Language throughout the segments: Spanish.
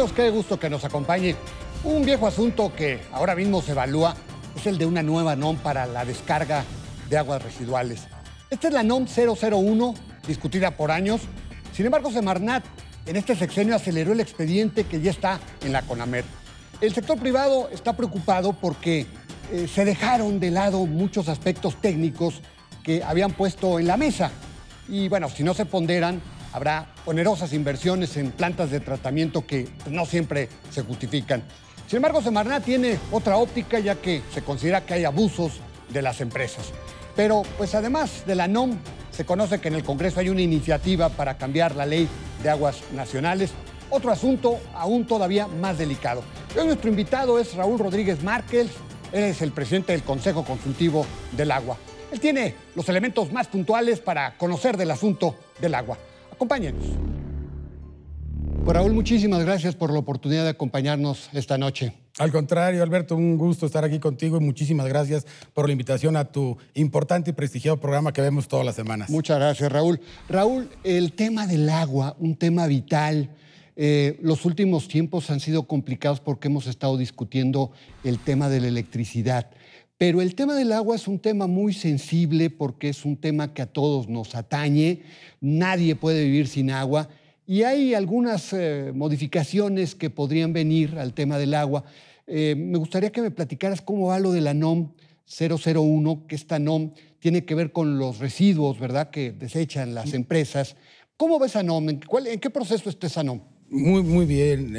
amigos, qué gusto que nos acompañe. Un viejo asunto que ahora mismo se evalúa es el de una nueva NOM para la descarga de aguas residuales. Esta es la NOM 001, discutida por años. Sin embargo, Semarnat en este sexenio aceleró el expediente que ya está en la CONAMER. El sector privado está preocupado porque se dejaron de lado muchos aspectos técnicos que habían puesto en la mesa. Y bueno, si no se ponderan, habrá onerosas inversiones en plantas de tratamiento que no siempre se justifican. Sin embargo, Semarnat tiene otra óptica, ya que se considera que hay abusos de las empresas. Pero, pues además de la NOM, se conoce que en el Congreso hay una iniciativa para cambiar la ley de aguas nacionales. Otro asunto aún todavía más delicado. Hoy nuestro invitado es Raúl Rodríguez Márquez. Él es el presidente del Consejo Consultivo del Agua. Él tiene los elementos más puntuales para conocer del asunto del agua. Acompáñenos. Pues Raúl, muchísimas gracias por la oportunidad de acompañarnos esta noche. Al contrario, Alberto, un gusto estar aquí contigo y muchísimas gracias por la invitación a tu importante y prestigiado programa que vemos todas las semanas. Muchas gracias, Raúl. Raúl, el tema del agua, un tema vital. Los últimos tiempos han sido complicados porque hemos estado discutiendo el tema de la electricidad. Pero el tema del agua es un tema muy sensible porque es un tema que a todos nos atañe. Nadie puede vivir sin agua. Y hay algunas modificaciones que podrían venir al tema del agua. Me gustaría que me platicaras cómo va lo de la NOM 001, que esta NOM tiene que ver con los residuos, ¿verdad?, que desechan las empresas. ¿Cómo va esa NOM? ¿En qué proceso está esa NOM? Muy bien,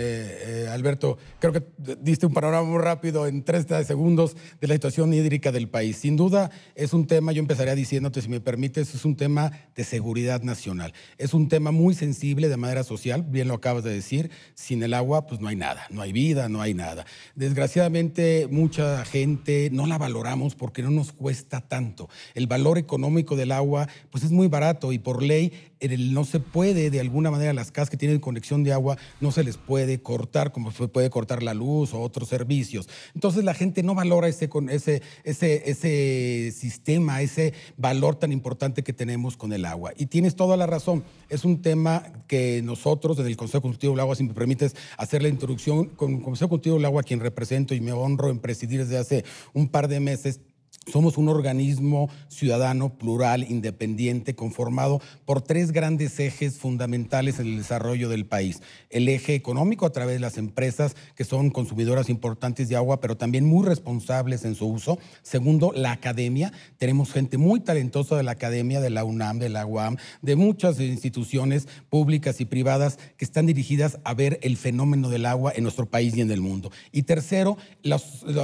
Alberto. Creo que diste un panorama muy rápido en 30 segundos de la situación hídrica del país. Sin duda es un tema, yo empezaría diciéndote, si me permites, es un tema de seguridad nacional. Es un tema muy sensible de manera social, bien lo acabas de decir. Sin el agua, pues no hay nada, no hay vida, no hay nada. Desgraciadamente, mucha gente no la valoramos porque no nos cuesta tanto. El valor económico del agua, pues es muy barato y por ley no se puede, de alguna manera, las casas que tienen conexión de agua no se les puede cortar, como se puede cortar la luz o otros servicios. Entonces la gente no valora ese sistema, ese valor tan importante que tenemos con el agua. Y tienes toda la razón, es un tema que nosotros, desde el Consejo Consultivo del Agua, si me permites hacer la introducción, con el Consejo Consultivo del Agua, a quien represento y me honro en presidir desde hace un par de meses, somos un organismo ciudadano, plural, independiente, conformado por tres grandes ejes fundamentales en el desarrollo del país. El eje económico, a través de las empresas que son consumidoras importantes de agua, pero también muy responsables en su uso. Segundo, la academia. Tenemos gente muy talentosa de la academia, de la UNAM, de la UAM, de muchas instituciones públicas y privadas que están dirigidas a ver el fenómeno del agua en nuestro país y en el mundo. Y tercero, la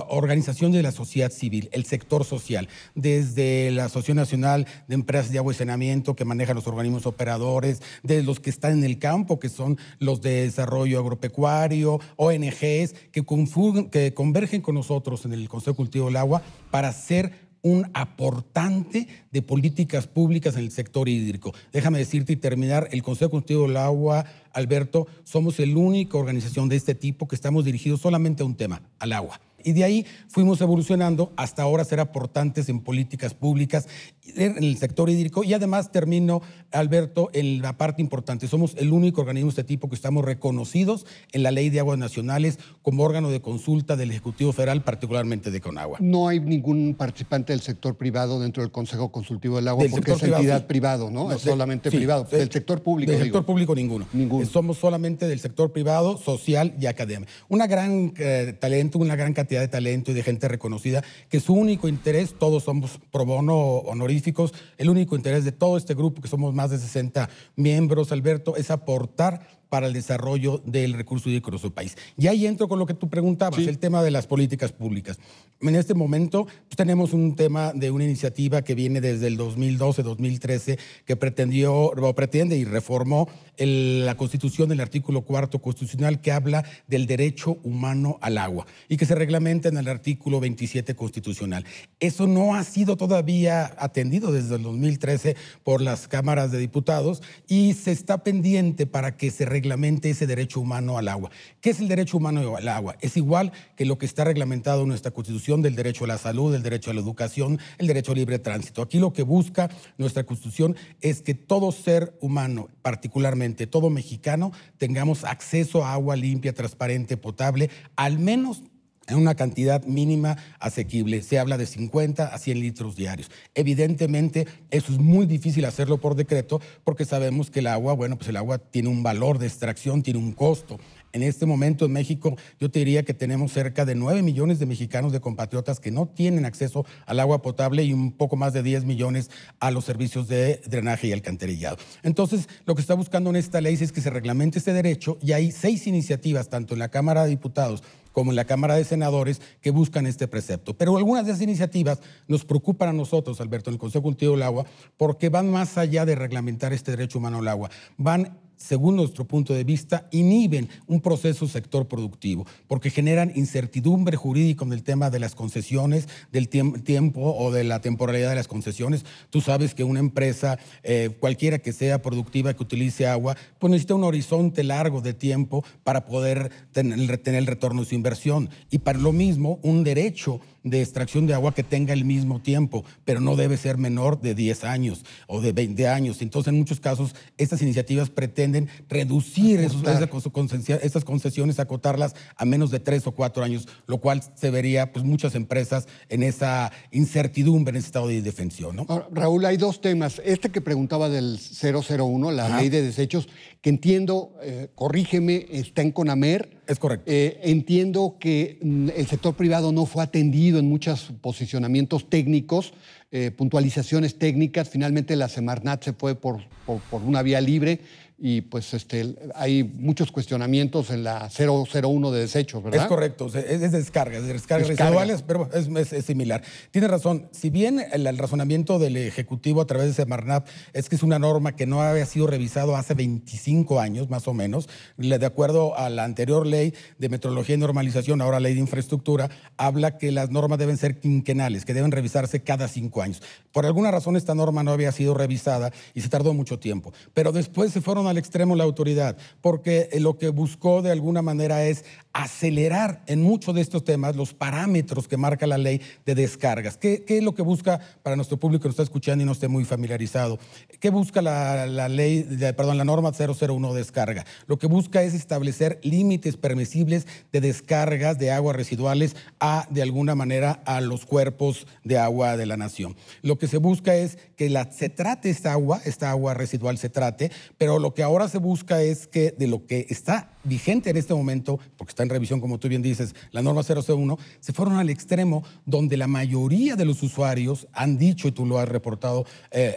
organización de la sociedad civil, el sector social, desde la Asociación Nacional de Empresas de Agua y Saneamiento, que maneja los organismos operadores, de los que están en el campo, que son los de desarrollo agropecuario, ONGs, que convergen con nosotros en el Consejo Consultivo del Agua para ser un aportante de políticas públicas en el sector hídrico. Déjame decirte y terminar, el Consejo Consultivo del Agua, Alberto, somos la única organización de este tipo que estamos dirigidos solamente a un tema, al agua. Y de ahí fuimos evolucionando hasta ahora ser aportantes en políticas públicas en el sector hídrico. Y además termino, Alberto, en la parte importante. Somos el único organismo de este tipo que estamos reconocidos en la Ley de Aguas Nacionales como órgano de consulta del Ejecutivo Federal, particularmente de Conagua. No hay ningún participante del sector privado dentro del Consejo Consultivo del Agua, porque es entidad privado, ¿no? Es solamente privado. Del sector público, del sector público ninguno. Somos solamente del sector privado, social y académico. Una gran talento, una gran cantidad de talento y de gente reconocida, que su único interés, todos somos pro bono honoríficos, el único interés de todo este grupo, que somos más de 60 miembros, Alberto, es aportar para el desarrollo del recurso hídrico de nuestro país. Y ahí entro con lo que tú preguntabas, sí, el tema de las políticas públicas. En este momento pues, tenemos un tema de una iniciativa que viene desde el 2012-2013 que pretende y reformó la Constitución, el artículo 4 constitucional, que habla del derecho humano al agua y que se reglamenta en el artículo 27 constitucional. Eso no ha sido todavía atendido desde el 2013 por las cámaras de diputados y se está pendiente para que se reglamente ese derecho humano al agua. ¿Qué es el derecho humano al agua? Es igual que lo que está reglamentado en nuestra Constitución del derecho a la salud, el derecho a la educación, el derecho a libre tránsito. Aquí lo que busca nuestra Constitución es que todo ser humano, particularmente todo mexicano, tengamos acceso a agua limpia, transparente, potable, al menos en una cantidad mínima asequible. Se habla de 50 a 100 litros diarios. Evidentemente, eso es muy difícil hacerlo por decreto porque sabemos que el agua, bueno, pues el agua tiene un valor de extracción, tiene un costo. En este momento en México yo te diría que tenemos cerca de 9 millones de mexicanos, de compatriotas que no tienen acceso al agua potable y un poco más de 10 millones a los servicios de drenaje y alcantarillado. Entonces, lo que está buscando en esta ley es que se reglamente este derecho y hay 6 iniciativas, tanto en la Cámara de Diputados como en la Cámara de Senadores, que buscan este precepto. Pero algunas de esas iniciativas nos preocupan a nosotros, Alberto, en el Consejo Consultivo del Agua, porque van más allá de reglamentar este derecho humano al agua. Van, según nuestro punto de vista, inhiben un proceso sector productivo, porque generan incertidumbre jurídica en el tema de las concesiones, del tiempo o de la temporalidad de las concesiones. Tú sabes que una empresa, cualquiera que sea productiva, que utilice agua, pues necesita un horizonte largo de tiempo para poder tener el retorno de su inversión. Y para lo mismo, un derecho de extracción de agua que tenga el mismo tiempo, pero no debe ser menor de 10 años o de 20 años. Entonces, en muchos casos, estas iniciativas pretenden reducir estas concesiones, acotarlas a menos de 3 o 4 años, lo cual se vería, pues, muchas empresas en esa incertidumbre, en ese estado de indefensión, ¿no? Ahora, Raúl, hay dos temas. Este que preguntaba del 001, la ley de desechos, que entiendo, corrígeme, está en CONAMER. Es correcto. Entiendo que el sector privado no fue atendido en muchos posicionamientos técnicos, puntualizaciones técnicas. Finalmente la Semarnat se fue por una vía libre y pues hay muchos cuestionamientos en la 001 de desechos, ¿verdad? Es correcto, es descargas residuales, pero es similar. Tiene razón, si bien el razonamiento del Ejecutivo a través de Semarnat es que es una norma que no había sido revisado hace 25 años, más o menos, de acuerdo a la anterior ley de metrología y normalización, ahora ley de infraestructura, habla que las normas deben ser quinquenales, que deben revisarse cada 5 años. Por alguna razón esta norma no había sido revisada y se tardó mucho tiempo, pero después se fueron al extremo la autoridad, porque lo que buscó de alguna manera es acelerar en muchos de estos temas los parámetros que marca la ley de descargas. ¿Qué es lo que busca para nuestro público que nos está escuchando y no esté muy familiarizado? ¿Qué busca la norma 001 de descarga? Lo que busca es establecer límites permisibles de descargas de aguas residuales de alguna manera a los cuerpos de agua de la nación. Lo que se busca es que se trate esta agua residual se trate, pero lo que ahora se busca es que de lo que está vigente en este momento, porque está en revisión, como tú bien dices, la norma 001, se fueron al extremo donde la mayoría de los usuarios han dicho, y tú lo has reportado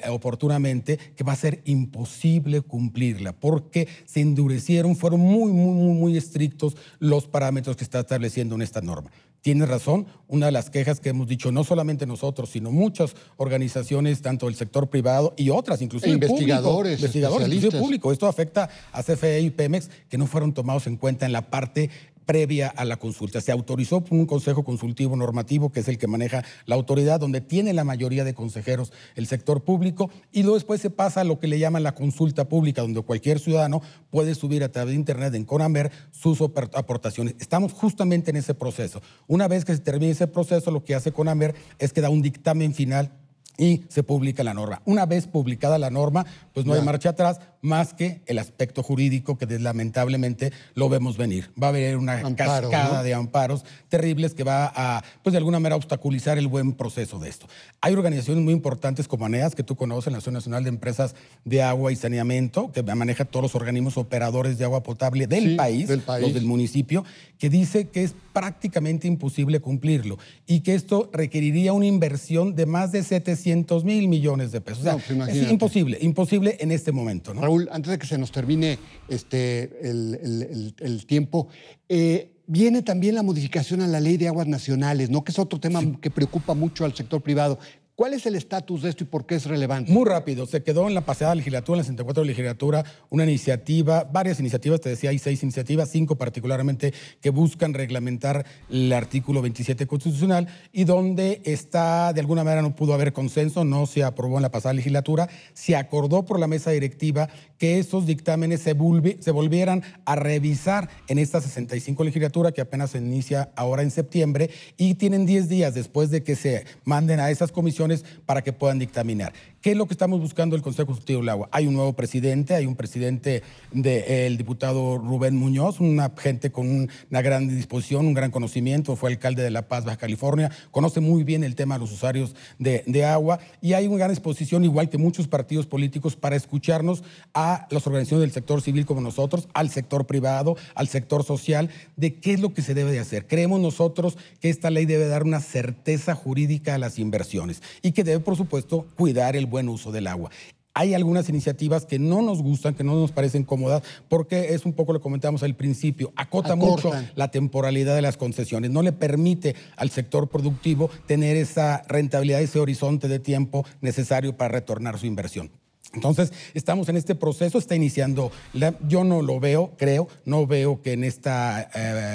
oportunamente, que va a ser imposible cumplirla, porque se endurecieron, fueron muy estrictos los parámetros que está estableciendo en esta norma. Tienes razón, una de las quejas que hemos dicho, no solamente nosotros, sino muchas organizaciones, tanto del sector privado y otras, inclusive investigadores, inclusive público. Esto afecta a CFE y Pemex, que no fueron tomados en cuenta en la parte previa a la consulta. Se autorizó por un consejo consultivo normativo, que es el que maneja la autoridad, donde tiene la mayoría de consejeros el sector público, y luego después se pasa a lo que le llaman la consulta pública, donde cualquier ciudadano puede subir a través de internet en CONAMER sus aportaciones. Estamos justamente en ese proceso. Una vez que se termine ese proceso, lo que hace CONAMER es que da un dictamen final y se publica la norma. Una vez publicada la norma, pues no hay marcha atrás, más que el aspecto jurídico que lamentablemente lo vemos venir. Va a haber una cascada de amparos terribles que va a, pues de alguna manera, obstaculizar el buen proceso de esto. Hay organizaciones muy importantes como ANEAS, que tú conoces, la Asociación Nacional de Empresas de Agua y Saneamiento, que maneja todos los organismos operadores de agua potable del país, los del municipio, que dice que es prácticamente imposible cumplirlo y que esto requeriría una inversión de más de 700 mil millones de pesos. O sea, es imposible en este momento, ¿no? Raúl, antes de que se nos termine el tiempo, viene también la modificación a la Ley de Aguas Nacionales, ¿no? Que es otro tema que preocupa mucho al sector privado. ¿Cuál es el estatus de esto y por qué es relevante? Muy rápido, se quedó en la pasada legislatura, en la 64 legislatura, una iniciativa, varias iniciativas, te decía, hay 6 iniciativas, 5 particularmente, que buscan reglamentar el artículo 27 constitucional y donde está, de alguna manera no pudo haber consenso, no se aprobó en la pasada legislatura, se acordó por la mesa directiva que esos dictámenes se volvieran a revisar en esta 65 legislatura que apenas se inicia ahora en septiembre y tienen 10 días después de que se manden a esas comisiones para que puedan dictaminar. ¿Qué es lo que estamos buscando el Consejo Consultivo del Agua? Hay un nuevo presidente, hay un presidente del diputado Rubén Muñoz, una gente con una gran disposición, un gran conocimiento, fue alcalde de La Paz, Baja California, conoce muy bien el tema de los usuarios de agua y hay una gran disposición, igual que muchos partidos políticos, para escucharnos a las organizaciones del sector civil como nosotros, al sector privado, al sector social, de qué es lo que se debe de hacer. Creemos nosotros que esta ley debe dar una certeza jurídica a las inversiones y que debe, por supuesto, cuidar el buen uso del agua. Hay algunas iniciativas que no nos gustan, que no nos parecen cómodas, porque es un poco lo comentamos al principio, acota mucho la temporalidad de las concesiones, no le permite al sector productivo tener esa rentabilidad, ese horizonte de tiempo necesario para retornar su inversión. Entonces, estamos en este proceso, está iniciando, yo no lo veo, no veo que en este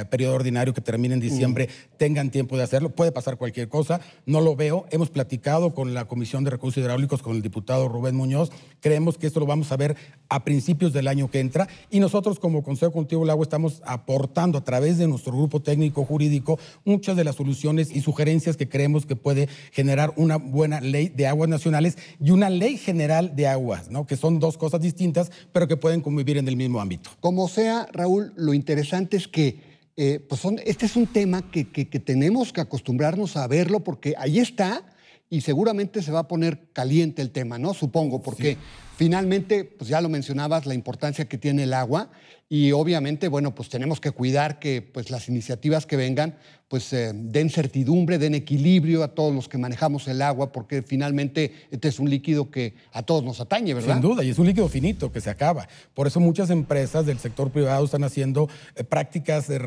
periodo ordinario que termine en diciembre tengan tiempo de hacerlo, puede pasar cualquier cosa, no lo veo, hemos platicado con la Comisión de Recursos Hidráulicos, con el diputado Rubén Muñoz, creemos que esto lo vamos a ver a principios del año que entra y nosotros como Consejo Consultivo del Agua estamos aportando a través de nuestro grupo técnico jurídico muchas de las soluciones y sugerencias que creemos que puede generar una buena ley de aguas nacionales y una ley general de aguas, ¿no? Que son dos cosas distintas, pero que pueden convivir en el mismo ámbito. Como sea, Raúl, lo interesante es que este es un tema que tenemos que acostumbrarnos a verlo porque ahí está y seguramente se va a poner caliente el tema, ¿no? Supongo, porque finalmente, pues ya lo mencionabas, la importancia que tiene el agua y obviamente, bueno, pues tenemos que cuidar que pues, las iniciativas que vengan pues den certidumbre, den equilibrio a todos los que manejamos el agua, porque finalmente este es un líquido que a todos nos atañe, ¿verdad? Sin duda, y es un líquido finito que se acaba. Por eso muchas empresas del sector privado están haciendo prácticas de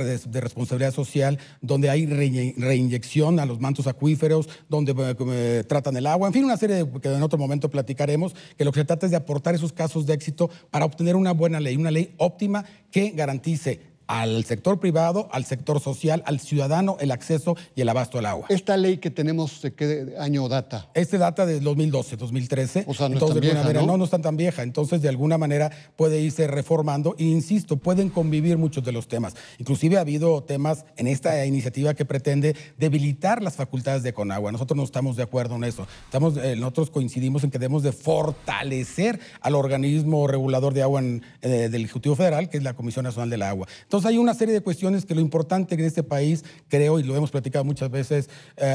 responsabilidad social donde hay reinyección a los mantos acuíferos, donde tratan el agua, en fin, una serie que en otro momento platicaremos, que lo que se trata es de aportar esos casos de éxito para obtener una buena ley, una ley óptima que garantice al sector privado, al sector social, al ciudadano, el acceso y el abasto al agua. ¿Esta ley que tenemos de qué año data? Este data de 2012, 2013. O sea, no es tan vieja, ¿no? No es tan vieja. Entonces, de alguna manera puede irse reformando. E insisto, pueden convivir muchos de los temas. Inclusive ha habido temas en esta iniciativa que pretende debilitar las facultades de Conagua. Nosotros no estamos de acuerdo en eso. Nosotros coincidimos en que debemos de fortalecer al organismo regulador de agua del Ejecutivo Federal, que es la Comisión Nacional del Agua. Entonces, hay una serie de cuestiones que lo importante en este país, creo, y lo hemos platicado muchas veces,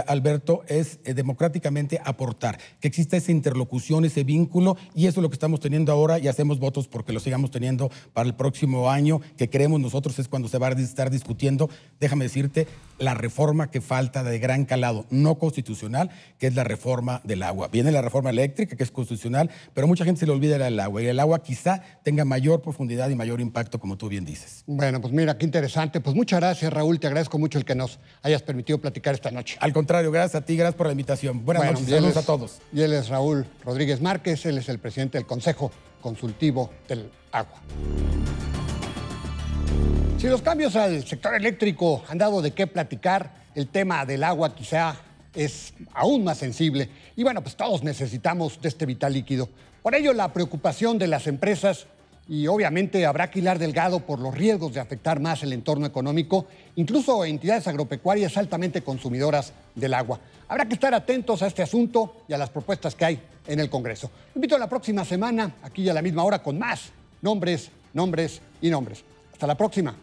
Alberto, es democráticamente aportar, que exista esa interlocución, ese vínculo, y eso es lo que estamos teniendo ahora y hacemos votos porque lo sigamos teniendo para el próximo año, que creemos nosotros es cuando se va a estar discutiendo, déjame decirte, la reforma que falta de gran calado, no constitucional, que es la reforma del agua. Viene la reforma eléctrica, que es constitucional, pero mucha gente se le olvida del agua, y el agua quizá tenga mayor profundidad y mayor impacto, como tú bien dices. Bueno, pues mira, qué interesante. Pues muchas gracias, Raúl. Te agradezco mucho el que nos hayas permitido platicar esta noche. Al contrario, gracias a ti, gracias por la invitación. Buenas noches, saludos a todos. Y él es Raúl Rodríguez Márquez, él es el presidente del Consejo Consultivo del Agua. Si los cambios al sector eléctrico han dado de qué platicar, el tema del agua quizá es aún más sensible. Y bueno, pues todos necesitamos de este vital líquido. Por ello, la preocupación de las empresas, y obviamente habrá que hilar delgado por los riesgos de afectar más el entorno económico, incluso entidades agropecuarias altamente consumidoras del agua. Habrá que estar atentos a este asunto y a las propuestas que hay en el Congreso. Los invito a la próxima semana, aquí a la misma hora, con más nombres y nombres. Hasta la próxima.